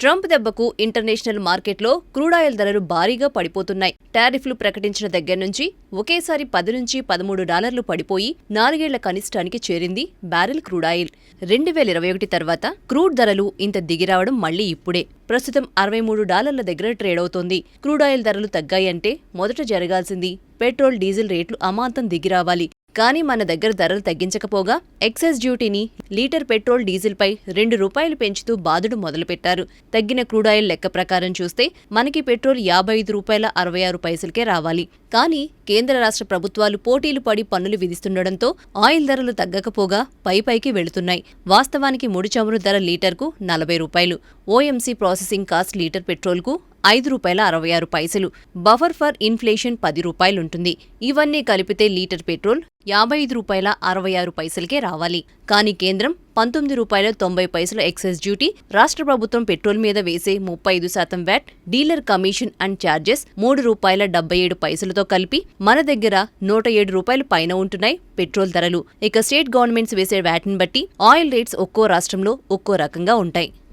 Trump దెబ్బకు international మార్కెట్లో crude oil ధరలు భారీగా పడిపోతున్నాయి. టారిఫ్లు ప్రకటించిన దగ్గర నుంచి ఒకేసారి $10 నుంచి $13 పడిపోయి 4 ఏళ్ల కనిష్టానికి చేరింది బ్యారెల్ క్రూడాయిల్. 2021 తర్వాత క్రూడ్ ధరలు ఇంత దిగిరావడం మళ్లీ ఇప్పుడే. ప్రస్తుతం $63 దగ్గర ట్రేడ్ అవుతోంది. క్రూడాయిల్ ధరలు తగ్గాయంటే మొదట జరగాల్సింది పెట్రోల్, డీజిల్ రేట్లు అమాంతం దిగిరావాలి. కానీ మన దగ్గర ధరలు తగ్గించకపోగా ఎక్సైజ్ డ్యూటీని లీటర్ పెట్రోల్, డీజిల్పై ₹2 పెంచుతూ బాదుడు మొదలుపెట్టారు. తగ్గిన క్రూడాయిల్ లెక్క ప్రకారం చూస్తే మనకి పెట్రోల్ ₹55.66కే రావాలి. కానీ కేంద్ర రాష్ట్ర ప్రభుత్వాలు పోటీలు పడి పన్నులు విధిస్తుండటంతో ఆయిల్ ధరలు తగ్గకపోగా పైకి వెళుతున్నాయి. వాస్తవానికి ముడి చమురు ధర లీటర్కు ₹40. ఓఎంసీ ప్రాసెసింగ్ కాస్ట్ లీటర్ పెట్రోల్కు ₹5.66. బఫర్ ఫర్ ఇన్ఫ్లేషన్ ₹10 ఉంటుంది. ఇవన్నీ కలిపితే లీటర్ పెట్రోల్ ₹55.66కే రావాలి. కానీ కేంద్రం ₹19.90 ఎక్సైజ్ డ్యూటీ, రాష్ట్ర ప్రభుత్వం పెట్రోల్ మీద వేసే 35% VAT, dealer commission and charges ₹3.77తో కలిపి మన దగ్గర ₹107 పైన ఉంటున్నాయి పెట్రోల్ ధరలు. ఇక స్టేట్ గవర్నమెంట్స్ వేసే వ్యాట్ని బట్టి ఆయిల్ రేట్స్ ఒక్కో రాష్ట్రంలో ఒక్కో రకంగా ఉంటాయి.